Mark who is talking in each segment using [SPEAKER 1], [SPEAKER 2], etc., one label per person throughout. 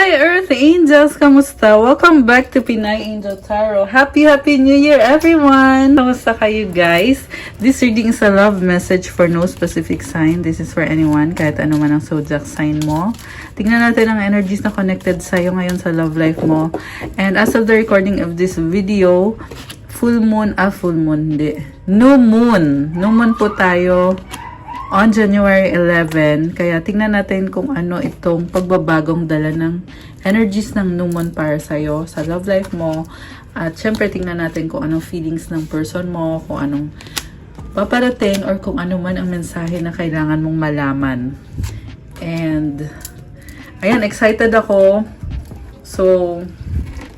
[SPEAKER 1] Hi Earth Angels! Kamusta? Welcome back to Pinay Angel Tarot. Happy New Year everyone! Kamusta kayo guys? This reading is a love message for no specific sign. This is for anyone, kahit ano man ang zodiac sign mo. Tingnan natin ang energies na connected sa'yo ngayon sa love life mo. And as of the recording of this video, New moon po tayo on January 11, kaya tingnan natin kung ano itong pagbabagong dala ng energies ng new moon para sa'yo, sa love life mo. At syempre tingnan natin kung anong feelings ng person mo, kung anong paparating, or kung ano man ang mensahe na kailangan mong malaman. And, ayan, excited ako. So,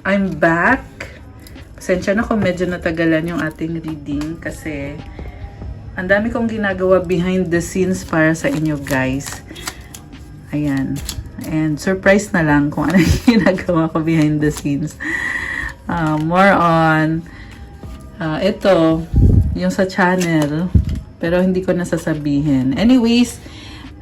[SPEAKER 1] I'm back. Pasensya na kung medyo natagalan yung ating reading kasi ang dami kong ginagawa behind the scenes para sa inyo guys. Ayan. And surprise na lang kung ano yung ginagawa ko behind the scenes. More on ito, yung sa channel. Pero hindi ko nasasabihin. Anyways,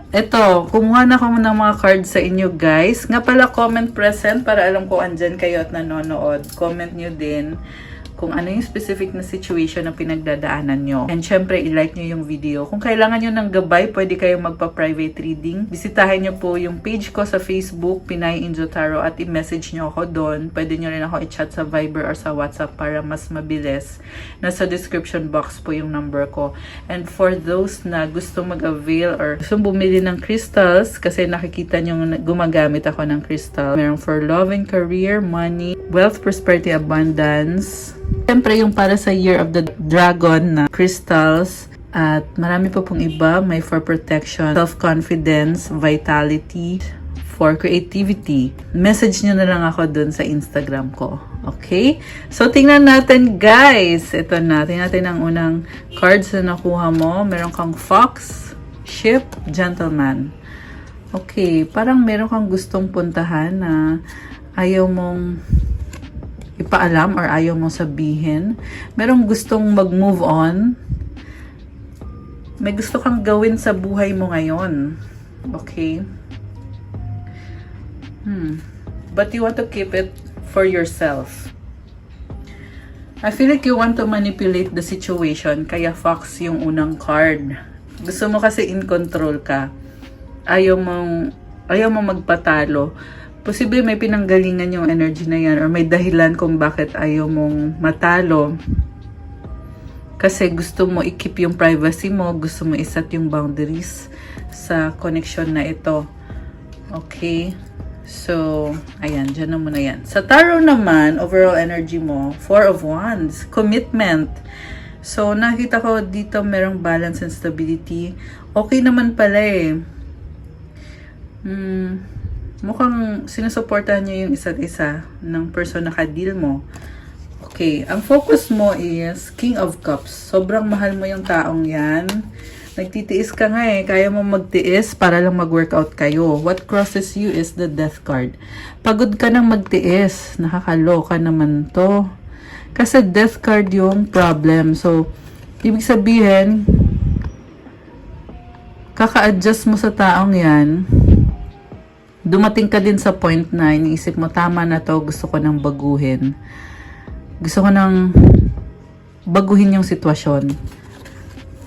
[SPEAKER 1] ito, kumuha na ako ng mga cards sa inyo guys. Nga pala, comment present para alam ko andyan kayo at nanonood. Comment nyo din kung ano yung specific na situation na pinagdadaanan nyo. And syempre, i-like nyo yung video. Kung kailangan nyo ng gabay, pwede kayong magpa-private reading. Bisitahin nyo po yung page ko sa Facebook, Pinay Angel Tarot, at i-message nyo ako doon. Pwede nyo rin ako i-chat sa Viber or sa WhatsApp para mas mabilis. Nasa description box po yung number ko. And for those na gusto mag-avail or gusto bumili ng crystals, kasi nakikita nyo gumagamit ako ng crystal. Meron for love and career, money, wealth, prosperity, abundance. Siyempre yung para sa Year of the Dragon na crystals. At marami po pong iba. May for protection, self-confidence, vitality, for creativity. Message nyo na lang ako dun sa Instagram ko. Okay? So, tingnan natin guys. Ito na. Tingnan natin ang unang cards na nakuha mo. Meron kang fox, ship, gentleman. Okay. Parang meron kang gustong puntahan na ayaw mong ipaalam or ayaw mong sabihin. Merong gustong mag-move on. May gusto kang gawin sa buhay mo ngayon. Okay? But you want to keep it for yourself. I feel like you want to manipulate the situation. Kaya fox yung unang card. Gusto mo kasi in control ka. Ayaw mong magpatalo. Posible may pinanggalingan yung energy na yan or may dahilan kung bakit ayaw mong matalo. Kasi gusto mo i-keep yung privacy mo, gusto mo iset yung boundaries sa connection na ito. Okay? So, ayan, dyan na muna yan. Sa tarot naman, overall energy mo, 4 of Wands, commitment. So, nakita ko dito merong balance and stability. Okay naman pala eh. Mukhang sinusuportahan niyo yung isa't isa ng person na ka-deal mo. Okay, ang focus mo is King of Cups. Sobrang mahal mo yung taong yan. Nagtitiis ka nga eh. Kaya mo magtiis para lang mag-workout kayo. What crosses you is the Death card. Pagod ka nang magtiis. Nakakaloka naman to. Kasi Death card yung problem. So, ibig sabihin, kaka-adjust mo sa taong yan. Dumating ka din sa point na iniisip mo, tama na to, gusto ko nang baguhin. Gusto ko nang baguhin yung sitwasyon.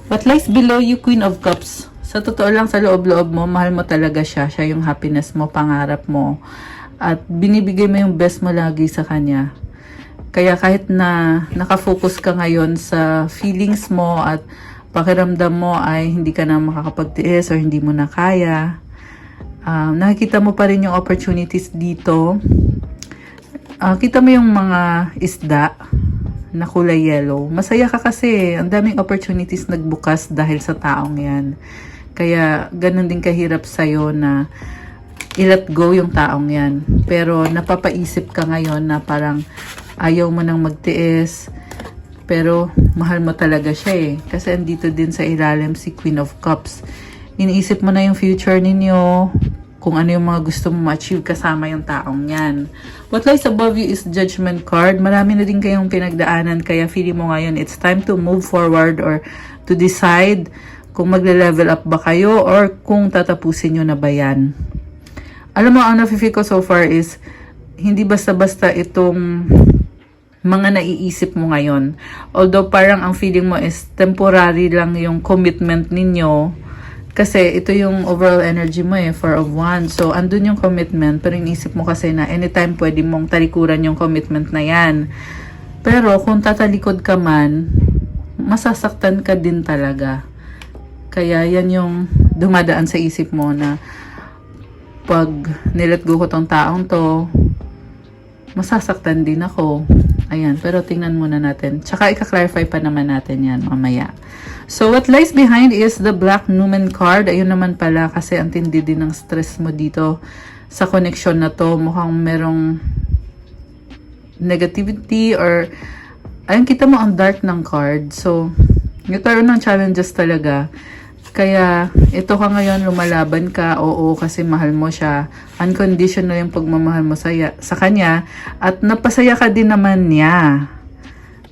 [SPEAKER 1] What lies below you, Queen of Cups? Sa totoo lang, sa loob-loob mo, mahal mo talaga siya. Siya yung happiness mo, pangarap mo. At binibigay mo yung best mo lagi sa kanya. Kaya kahit na nakafocus ka ngayon sa feelings mo at pakiramdam mo ay hindi ka na makakapagtiis or hindi mo na kaya, nakikita mo pa rin yung opportunities dito. Kita mo yung mga isda na kulay yellow. Masaya ka kasi. Ang daming opportunities nagbukas dahil sa taong yan. Kaya ganun din kahirap sa'yo na i-let go yung taong yan. Pero napapaisip ka ngayon na parang ayaw mo nang magtiis. Pero mahal mo talaga siya eh. Kasi andito din sa ilalim si Queen of Cups. Iniisip mo na yung future ninyo, kung ano yung mga gusto mo ma-achieve kasama yung taong yan. What lies above you is Judgment card. Marami na din kayong pinagdaanan, kaya feeling mo ngayon, it's time to move forward or to decide kung magle-level up ba kayo or kung tatapusin nyo na ba yan. alam mo, ang nafe-feel ko so far is, hindi basta-basta itong mga naiisip mo ngayon. Although parang ang feeling mo is temporary lang yung commitment ninyo. Kasi ito yung overall energy mo eh, 4 of Wands. So, andun yung commitment. Pero iniisip mo kasi na anytime pwede mong talikuran yung commitment na yan. Pero kung tatalikod ka man, masasaktan ka din talaga. Kaya yan yung dumadaan sa isip mo na pag nilet go ko tong taong to, masasaktan din ako. Ayan, pero tingnan muna natin. Tsaka ika-clarify pa naman natin yan mamaya. So, what lies behind is the Black Numen card. Ayun naman pala kasi ang tindi din ng stress mo dito sa connection na to. Mukhang merong negativity or ayun, kita mo ang dark ng card. So, nagkaroon ng challenges talaga. Kaya, ito ka ngayon, lumalaban ka, oo, kasi mahal mo siya. Unconditional yung pagmamahal mo sa kanya. At napasaya ka din naman niya.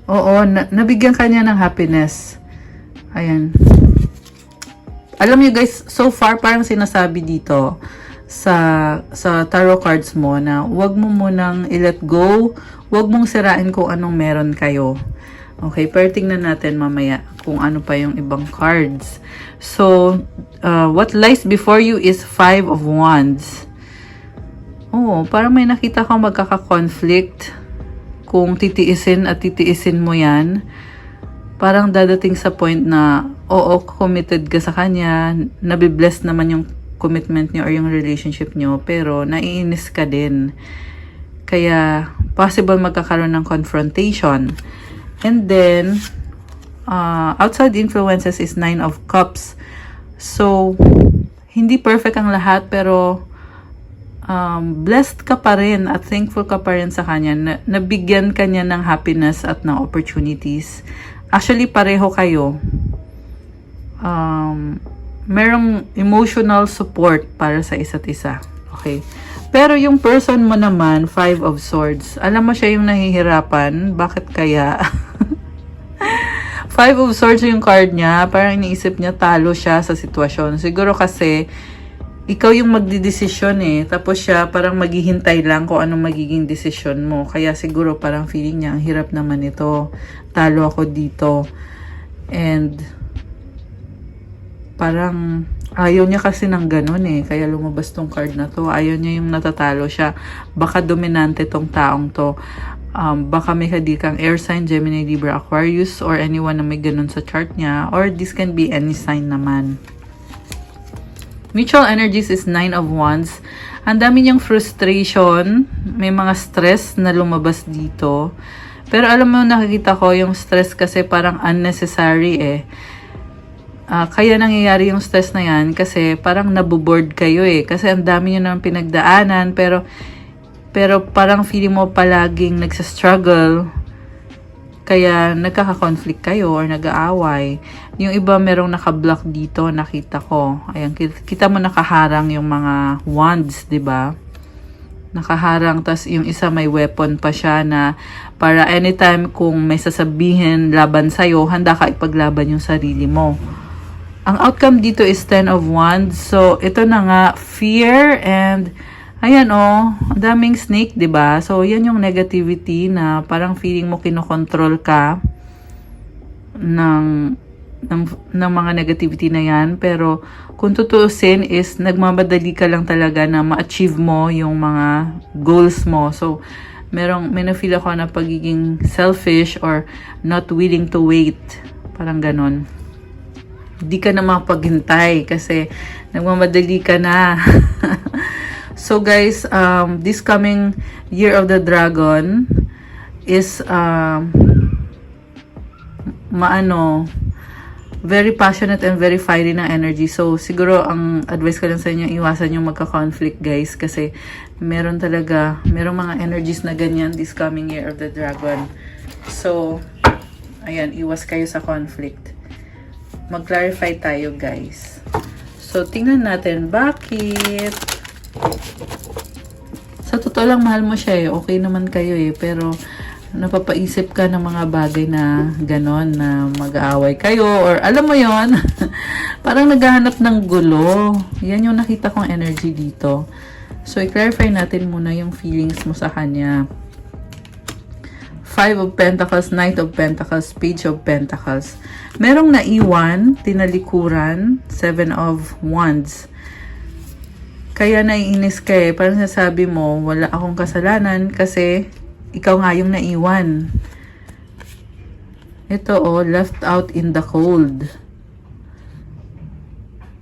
[SPEAKER 1] Oo, nabigyan ka niya ng happiness. Ayan. Alam niyo guys, so far, parang sinasabi dito sa tarot cards mo na wag mo munang i-let go. Wag mong sirain kung anong meron kayo. Okay, pero tingnan natin mamaya kung ano pa yung ibang cards. So, what lies before you is 5 of Wands. Oh, parang may nakita kang magkaka-conflict. Kung titiisin at titiisin mo yan, parang dadating sa point na, oo, committed ka sa kanya, nabibless naman yung commitment niyo or yung relationship niyo, pero naiinis ka din. Kaya, possible magkakaroon ng confrontation. And then, outside influences is 9 of Cups. So, hindi perfect ang lahat, pero blessed ka pa rin at thankful ka pa rin sa kanya. Nabigyan ka niya ng happiness at ng opportunities. Actually, pareho kayo. Merong emotional support para sa isa't isa. Okay? Pero yung person mo naman, 5 of Swords, alam mo siya yung nahihirapan. Bakit kaya? 5 of Swords yung card niya. Parang iniisip niya talo siya sa sitwasyon. Siguro kasi ikaw yung magdidesisyon eh. Tapos siya parang maghihintay lang kung anong magiging desisyon mo. Kaya siguro parang feeling niya, ang hirap naman ito. Talo ako dito. And parang ayaw niya kasi ng ganun eh. Kaya lumabas tong card na to. Ayaw niya yung natatalo siya. Baka dominante tong taong to. Baka may hadikang air sign, Gemini, Libra, Aquarius, or anyone na may ganun sa chart niya. Or this can be any sign naman. Mutual energies is 9 of Wands. Ang dami niyang frustration. May mga stress na lumabas dito. Pero alam mo, nakikita ko yung stress kasi parang unnecessary eh. Kaya nangyayari yung stress na yan kasi parang naboboard kayo eh. Kasi ang dami nyo nang pinagdaanan pero parang feeling mo palaging nagsa-struggle. Kaya nagkaka-conflict kayo or nag-aaway. Yung iba merong naka-block dito, nakita ko. Ayan, kita mo nakaharang yung mga wands, 'di ba? Nakaharang, tas yung isa may weapon pa siya na para anytime kung may sasabihin laban sa'yo, handa ka ipaglaban yung sarili mo. Ang outcome dito is 10 of Wands. So, ito na nga, fear and ayan ang daming snake, 'di ba? So, yan yung negativity na parang feeling mo kinokontrol ka ng mga negativity na yan. Pero, kung tutuusin is, nagmamadali ka lang talaga na ma-achieve mo yung mga goals mo. So, may na-feel ako na pagiging selfish or not willing to wait. Parang ganon. Di ka na mapaghintay kasi nagmamadali ka na. So guys, this coming year of the dragon is very passionate and very fiery na energy. So siguro ang advice ko lang sa inyo, iwasan yung magka-conflict guys kasi merong mga energies na ganyan this coming year of the dragon. So ayan, iwas kayo sa conflict. Mag-clarify tayo guys. So tingnan natin bakit. Sa totoo lang, mahal mo siya eh. Okay naman kayo eh. Pero, napapaisip ka ng mga bagay na ganon, na mag-aaway kayo. Or, alam mo yon parang naghahanap ng gulo. Yan yung nakita kong energy dito. So, i-clarify natin muna yung feelings mo sa kanya. Five of Pentacles, Knight of Pentacles, Page of Pentacles. Merong naiwan, tinalikuran, Seven of Wands. Kaya naiinis ka eh. Parang sasabi mo, wala akong kasalanan kasi ikaw nga yung naiwan. Ito left out in the cold.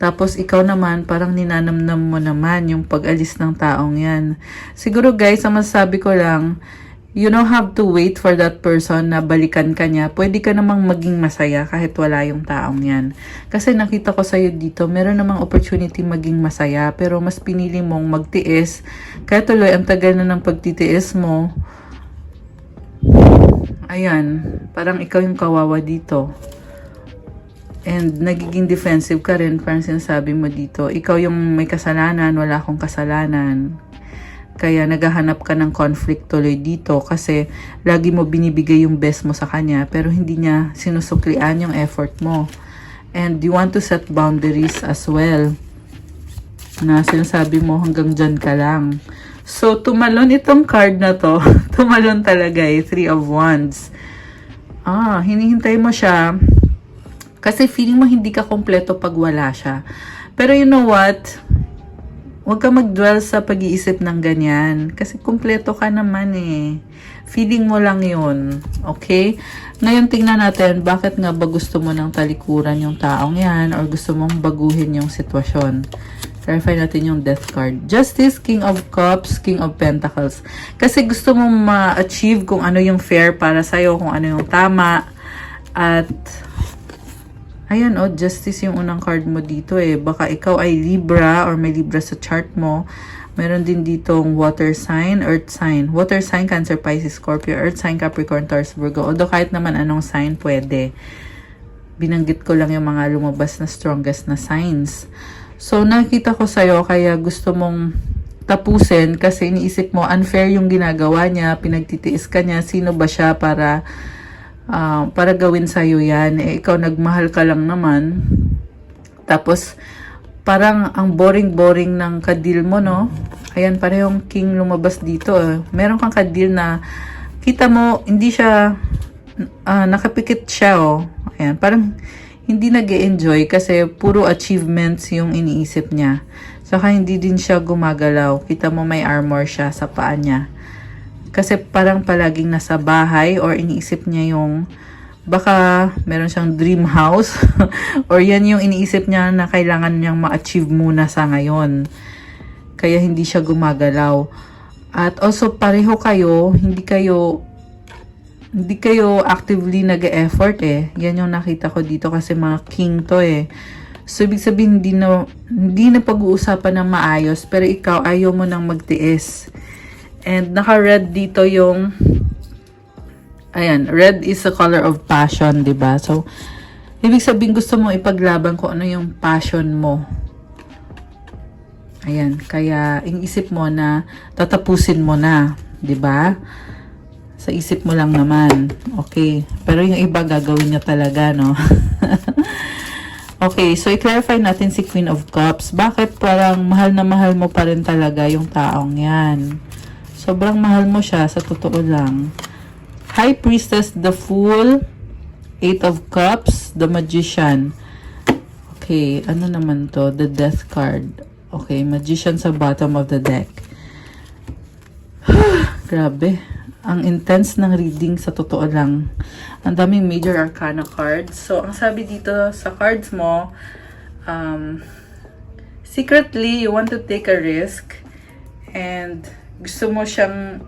[SPEAKER 1] Tapos, ikaw naman, parang ninanamnam mo naman yung pag-alis ng taong yan. Siguro guys, ang masasabi ko lang, you don't have to wait for that person na balikan ka niya. Pwede ka namang maging masaya kahit wala yung taong yan. Kasi nakita ko sa'yo dito, meron namang opportunity maging masaya. Pero mas pinili mong magtiis. Kaya tuloy, ang tagal na ng pagtitiis mo. Ayan, parang ikaw yung kawawa dito. And nagiging defensive ka rin, parang sinasabi mo dito, ikaw yung may kasalanan, wala akong kasalanan. Kaya naghahanap ka ng conflict tuloy dito kasi lagi mo binibigay yung best mo sa kanya pero hindi niya sinusuklian yung effort mo. And you want to set boundaries as well. Na sinasabi mo hanggang dyan ka lang. So, tumalon itong card na to. Tumalon talaga eh, Three of Wands. Hinihintay mo siya. Kasi feeling mo hindi ka kompleto pag wala siya. Pero you know what? Huwag ka mag-dwell sa pag-iisip ng ganyan. Kasi kompleto ka naman eh. Feeling mo lang yun. Okay? Ngayon tingnan natin, bakit nga ba gusto mo ng talikuran yung taong yan or gusto mong baguhin yung sitwasyon. Clarify natin yung Death card. Justice, King of Cups, King of Pentacles. Kasi gusto mong ma-achieve kung ano yung fair para sa'yo, kung ano yung tama. At ayan Justice yung unang card mo dito eh. Baka ikaw ay Libra or may Libra sa chart mo. Meron din ditong water sign, earth sign. Water sign, Cancer, Pisces, Scorpio. Earth sign, Capricorn, Taurus, Virgo. Although kahit naman anong sign, pwede. Binanggit ko lang yung mga lumabas na strongest na signs. So, nakita ko sa'yo, kaya gusto mong tapusin kasi iniisip mo, unfair yung ginagawa niya, pinagtitiis ka niya, sino ba siya para gawin sa'yo yan. Eh, ikaw nagmahal ka lang naman. Tapos, parang ang boring-boring ng kadil mo, no? Ayan, parehong king lumabas dito. Meron kang kadil na, kita mo, hindi siya, nakapikit siya, Ayan, parang, hindi nag-e-enjoy kasi puro achievements yung iniisip niya. Saka hindi din siya gumagalaw. Kita mo may armor siya sa paa niya. Kasi parang palaging nasa bahay or iniisip niya yung baka meron siyang dream house or yan yung iniisip niya na kailangan niyang ma-achieve muna sa ngayon. Kaya hindi siya gumagalaw. At also pareho kayo, hindi kayo actively nag-e-effort eh. Yan yung nakita ko dito kasi mga king to eh. So, ibig sabihin, hindi na pag-uusapan ng maayos, pero ikaw ayaw mo nang magtiis. And naka-red dito yung, ayan, red is the color of passion, diba? So, ibig sabihin gusto mo ipaglaban kung ano yung passion mo. Ayan, kaya inisip mo na tatapusin mo na, diba? Sa isip mo lang naman. Okay. Pero yung iba gagawin niya talaga, no? Okay. So, i-clarify natin si Queen of Cups. Bakit parang mahal na mahal mo pa rin talaga yung taong yan? Sobrang mahal mo siya, sa totoo lang. High Priestess, the Fool, Eight of Cups, the Magician. Okay. Ano naman to? The Death card. Okay. Magician sa bottom of the deck. Grabe. Ang intense ng reading, sa totoo lang. Ang daming major arcana cards. So, ang sabi dito sa cards mo, secretly, you want to take a risk. And, gusto mo siyang,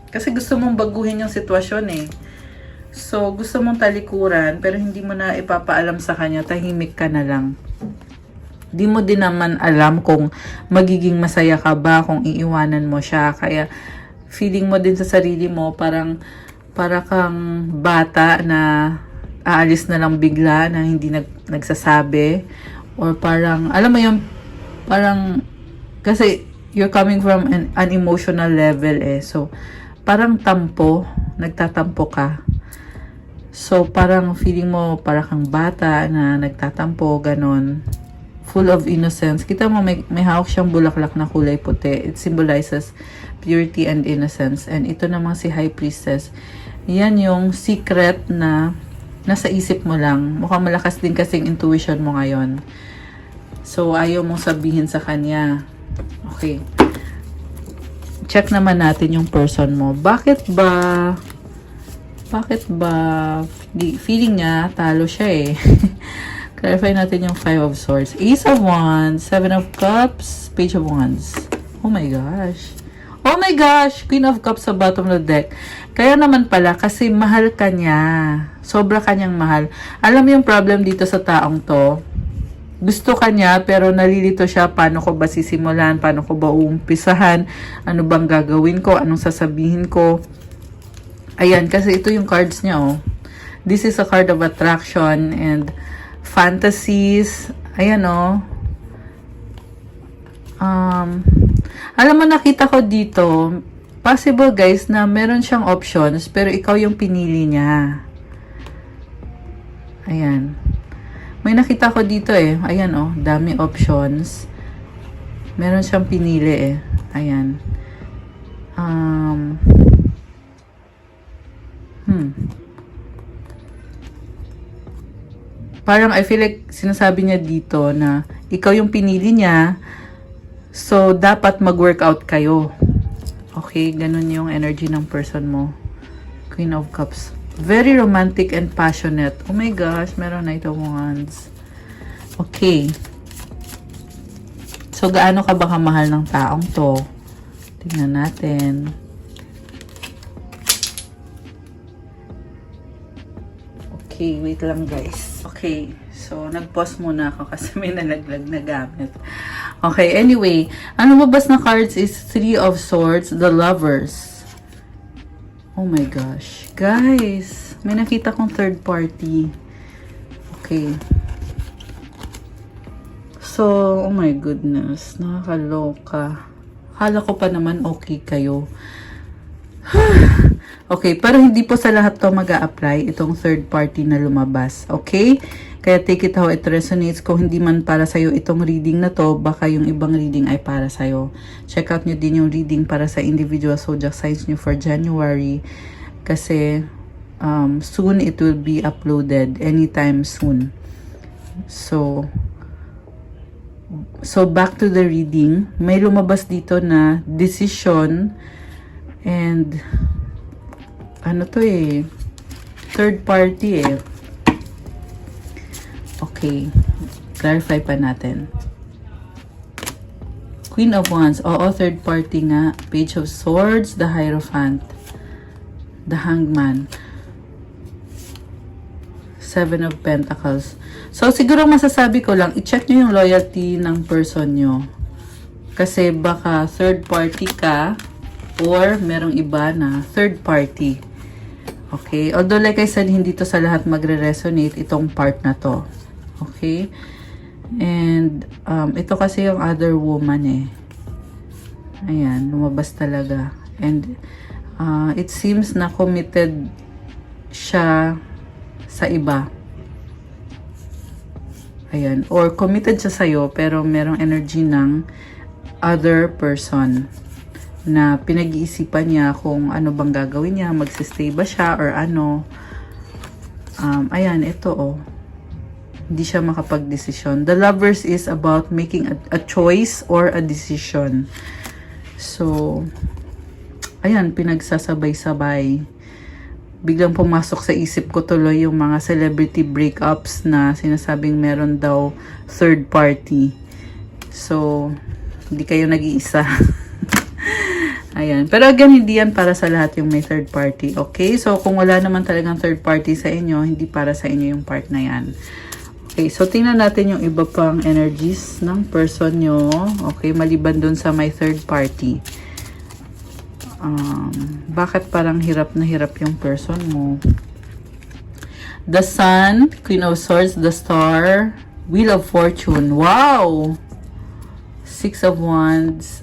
[SPEAKER 1] kasi gusto mong baguhin yung sitwasyon eh. So, gusto mong talikuran, pero hindi mo na ipapaalam sa kanya, tahimik ka na lang. Di mo din naman alam kung magiging masaya ka ba kung iiwanan mo siya. Kaya, feeling mo din sa sarili mo para kang bata na aalis na lang bigla na hindi nagsasabi or parang alam mo yung parang kasi you're coming from an emotional level eh, so parang nagtatampo ka, so parang feeling mo para kang bata na nagtatampo, ganon. full of innocence. Kita mo, may hawak siyang bulaklak na kulay puti. It symbolizes purity and innocence. And ito namang si High Priestess. Yan yung secret na nasa isip mo lang. Mukhang malakas din kasing intuition mo ngayon. So, ayaw mong sabihin sa kanya. Okay. Check naman natin yung person mo. Bakit ba feeling niya talo siya eh. Clarify natin yung 5 of Swords. Ace of Wands, 7 of Cups, Page of Wands. Oh my gosh. Oh my gosh! Queen of Cups sa bottom of the deck. Kaya naman pala, kasi mahal ka niya. Sobra kanyang mahal. Alam mo yung problem dito sa taong to? Gusto ka niya, pero nalilito siya. Paano ko ba sisimulan? Paano ko ba uumpisahan? Ano bang gagawin ko? Anong sasabihin ko? Ayan, kasi ito yung cards niya, oh. This is a card of attraction and fantasies. Ayan, oh. Alam mo, nakita ko dito, possible guys na meron siyang options, pero ikaw yung pinili niya. Ayan. May nakita ko dito eh. Ayan, oh. Dami options. Meron siyang pinili eh. Ayan. Parang I feel like sinasabi niya dito na ikaw yung pinili niya, so dapat mag-workout kayo. Okay, ganun yung energy ng person mo. Queen of Cups. Very romantic and passionate. Oh my gosh, meron Knight of Wands. Okay. So, gaano ka ba kamahal ng taong to? Tingnan natin. Okay, wait lang guys. Okay, so nag-pause muna ako kasi may nalaglag na gamit. Okay, anyway, ang lumabas na cards is 3 of Swords, the Lovers. Oh my gosh. Guys, may nakita kong third party. Okay. So, oh my goodness, nakakaloka. Akala ko pa naman okay kayo. Okay, pero hindi po sa lahat to mag-a-apply itong third party na lumabas. Okay? Kaya take it how it resonates. Kung hindi man para sa'yo itong reading na to, baka yung ibang reading ay para sa'yo. Check out nyo din yung reading para sa individual zodiac signs nyo for January. Kasi soon it will be uploaded. Anytime soon. So back to the reading. May lumabas dito na decision and ano to eh, third party eh. Okay, clarify pa natin. Queen of Wands, oo, third party nga. Page of Swords, the Hierophant, the Hangman, 7 of Pentacles. So, siguro masasabi ko lang, i-check nyo yung loyalty ng person nyo. Kasi baka third party ka or merong iba na third party. Okay? Although like I said, hindi to sa lahat magre-resonate itong part na to. Okay? And ito kasi yung other woman eh. Ayan, lumabas talaga. And it seems na committed siya sa iba. Ayan. Or committed siya sa'yo pero merong energy ng other person na pinag-iisipan niya kung ano bang gagawin niya, magsistay ba siya or ano. Ayan, ito oh. Hindi siya makapag-desisyon. The Lovers is about making a choice or a decision. So, ayan, pinagsasabay-sabay. Biglang pumasok sa isip ko tuloy yung mga celebrity breakups na sinasabing meron daw third party. So, hindi kayo nag-iisa. Ayan. Pero again, hindi yan para sa lahat yung may third party. Okay? So, kung wala naman talagang third party sa inyo, hindi para sa inyo yung part na yan. Okay. So, tingnan natin yung iba pang energies ng person nyo. Okay? Maliban dun sa may third party. Bakit parang hirap na hirap yung person mo? The Sun, Queen of Swords, the Star, Wheel of Fortune. Wow! Six of Wands,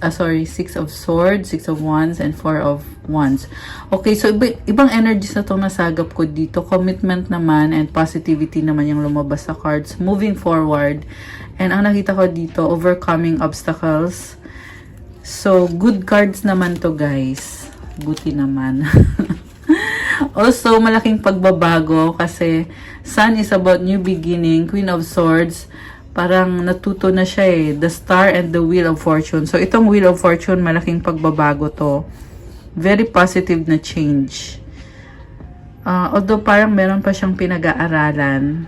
[SPEAKER 1] Six of Swords, Six of Wands, and Four of Wands. Okay, so ibang energies na itong nasagap ko dito. Commitment naman and positivity naman yung lumabas sa cards. Moving forward. And ang nakita ko dito, overcoming obstacles. So, good cards naman to guys. Buti naman. Also, malaking pagbabago kasi Sun is about new beginning. Queen of Swords, parang natuto na siya eh. The Star and the Wheel of Fortune. So, itong Wheel of Fortune, malaking pagbabago to. Very positive na change. Although parang meron pa siyang pinag-aaralan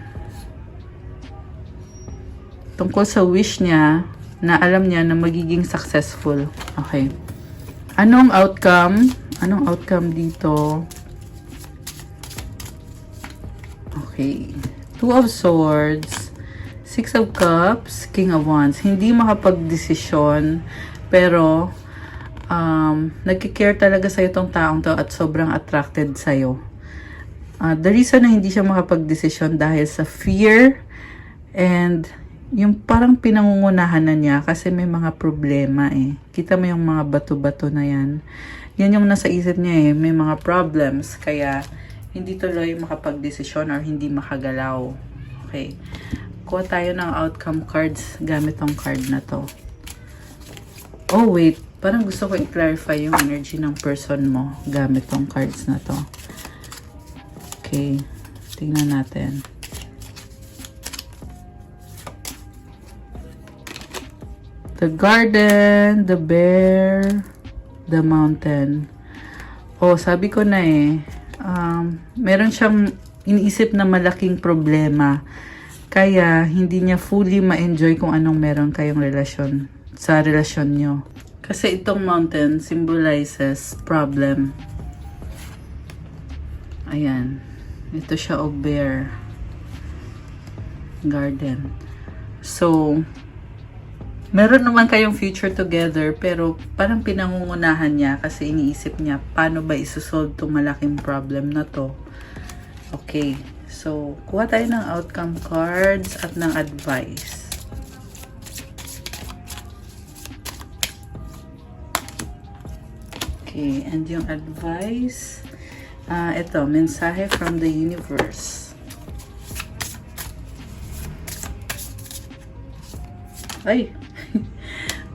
[SPEAKER 1] tungkol sa wish niya na alam niya na magiging successful. Okay. Anong outcome? Anong outcome dito? Okay. Two of Swords, Six of Cups, King of Wands. Hindi makapag-desisyon, pero nagkikare talaga sa'yo tong taong to at sobrang attracted sa'yo. The reason na hindi siya makapag-desisyon dahil sa fear and yung parang pinangungunahan na niya kasi may mga problema eh. Kita mo yung mga bato-bato na yan. Yan yung nasa isip niya eh. May mga problems. Kaya hindi tuloy makapag-desisyon or hindi makagalaw. Okay. Kuha tayo ng outcome cards gamit tong card na to. Oh wait. Parang gusto ko i-clarify yung energy ng person mo gamit tong cards na to. Okay. Tingnan natin. The garden, the bear, the mountain. Oh, sabi ko na eh, meron siyang iniisip na malaking problema. Kaya, hindi niya fully ma-enjoy kung anong meron kayong relasyon, sa relasyon nyo. Kasi itong mountain symbolizes problem. Ayan. Ito siya o bear. Garden. So, meron naman kayong future together, pero parang pinangungunahan niya kasi iniisip niya, paano ba isosolve itong malaking problem na to? Okay. So, kuha tayo ng outcome cards at ng advice. Okay. And yung advice, ito, mensahe from the universe. Ay!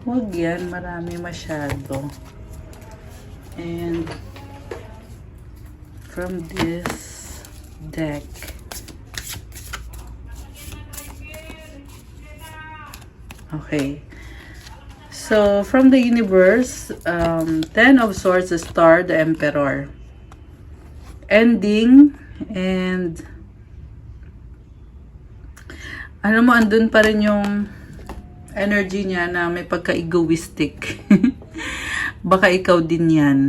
[SPEAKER 1] Huwag yan, marami masyado. And from this deck, okay. So, from the universe, Ten of Swords, the Star, the Emperor. Ending, and alam mo, andun pa rin yung energy niya na may pagka-egoistic. Baka ikaw din yan.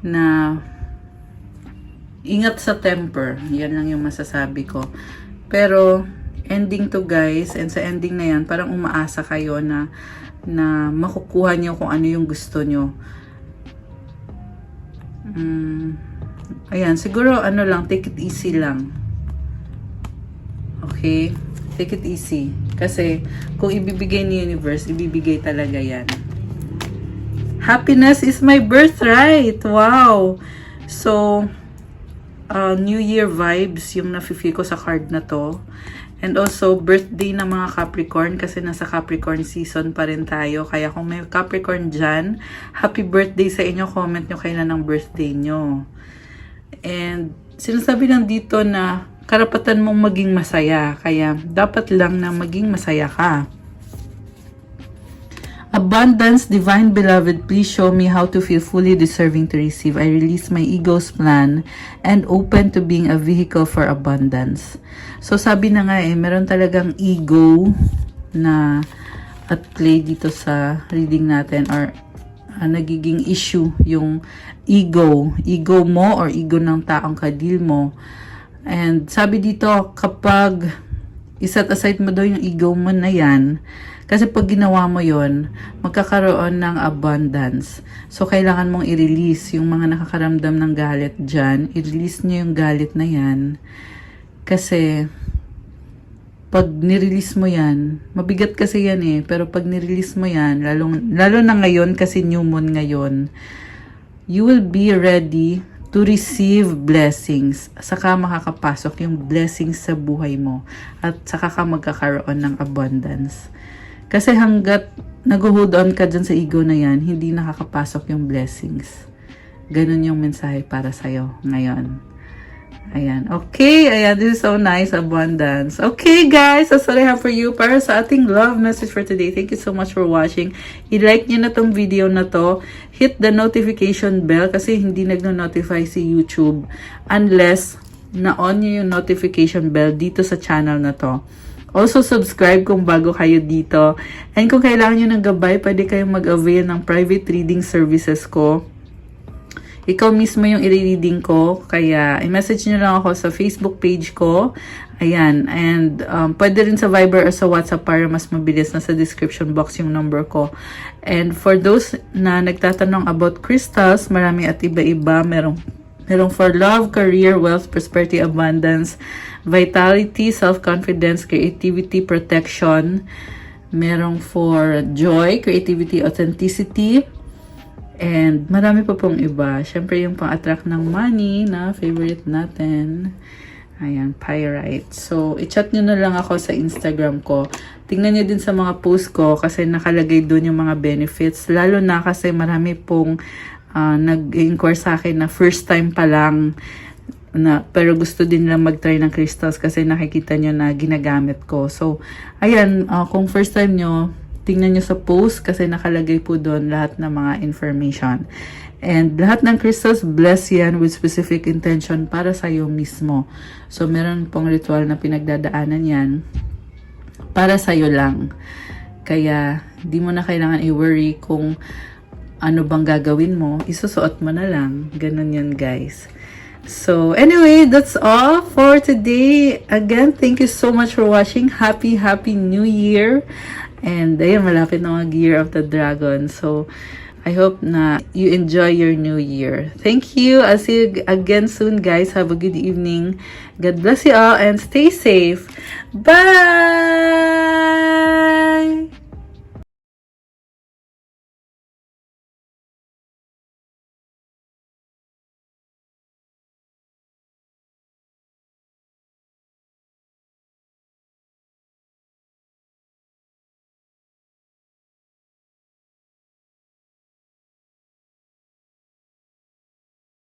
[SPEAKER 1] Na ingat sa temper. Yan lang yung masasabi ko. Pero ending to guys, and sa ending na yan, parang umaasa kayo na makukuha niyo kung ano yung gusto niyo. Ayan, siguro ano lang, take it easy lang. Okay? Take it easy. Kasi, kung ibibigay ni universe, ibibigay talaga yan. Happiness is my birthright! Wow! So, New Year vibes yung nafe-feel ko sa card na to. And also, birthday ng mga Capricorn kasi nasa Capricorn season pa rin tayo. Kaya kung may Capricorn dyan, happy birthday sa inyo. Comment nyo kailan ang birthday nyo. And, sinasabi lang dito na karapatan mong maging masaya. Kaya, dapat lang na maging masaya ka. Abundance, divine beloved, please show me how to feel fully deserving to receive. I release my ego's plan and open to being a vehicle for abundance. So, sabi na nga meron talagang ego na at play dito sa reading natin or nagiging issue yung ego mo or ego ng taong kadil mo. And sabi dito, kapag iset aside mo daw yung ego mo na yan, kasi pag ginawa mo yon, magkakaroon ng abundance. So, kailangan mong i-release yung mga nakakaramdam ng galit dyan. I-release nyo yung galit na yan. Kasi, pag nirelease mo yan, mabigat kasi yan eh, pero pag nirelease mo yan, lalo na ngayon kasi new moon ngayon, you will be ready to receive blessings. Saka makakapasok yung blessings sa buhay mo at saka ka magkakaroon ng abundance. Kasi hanggat nag-hold on ka dyan sa ego na yan, hindi nakakapasok yung blessings. Ganun yung mensahe para sa'yo ngayon. Ayan. Okay. Ayan. This is so nice. Abundance. Okay, guys. That's what I have for you para sa ating love message for today. Thank you so much for watching. I-like nyo na tong video na to. Hit the notification bell kasi hindi nagno-notify si YouTube unless na-on nyo yung notification bell dito sa channel na to. Also, subscribe kung bago kayo dito. And kung kailangan nyo ng gabay, pwede kayong mag-avail ng private reading services ko. Ikaw mismo yung i-reading ko. Kaya, i-message nyo lang ako sa Facebook page ko. Ayan. And, pwede rin sa Viber or sa WhatsApp para mas mabilis. Nasa description box yung number ko. And for those na nagtatanong about crystals, marami at iba-iba. Merong for love, career, wealth, prosperity, abundance, vitality, self-confidence, creativity, protection. Merong for joy, creativity, authenticity. And marami pa pong iba. Siyempre yung pang-attract ng money na favorite natin. Ayan, pyrite. So, i-chat nyo na lang ako sa Instagram ko. Tingnan nyo din sa mga post ko kasi nakalagay doon yung mga benefits. Lalo na kasi marami pong nag-inquire sa akin na first time pa lang pero gusto din lang mag-try ng crystals kasi nakikita nyo na ginagamit ko. So, ayan, kung first time nyo, tingnan nyo sa post kasi nakalagay po doon lahat ng mga information. And lahat ng crystals, bless yan with specific intention para sa iyo mismo. So, meron pong ritual na pinagdadaanan yan para sa iyo lang. Kaya, di mo na kailangan i-worry kung ano bang gagawin mo. Isusuot mo na lang. Ganun yan, guys. So, anyway, that's all for today. Again, thank you so much for watching. Happy New Year. And ayun, malapit na mag-Year of the Dragon. So, I hope na you enjoy your new year. Thank you. I'll see you again soon, guys. Have a good evening. God bless you all and stay safe. Bye!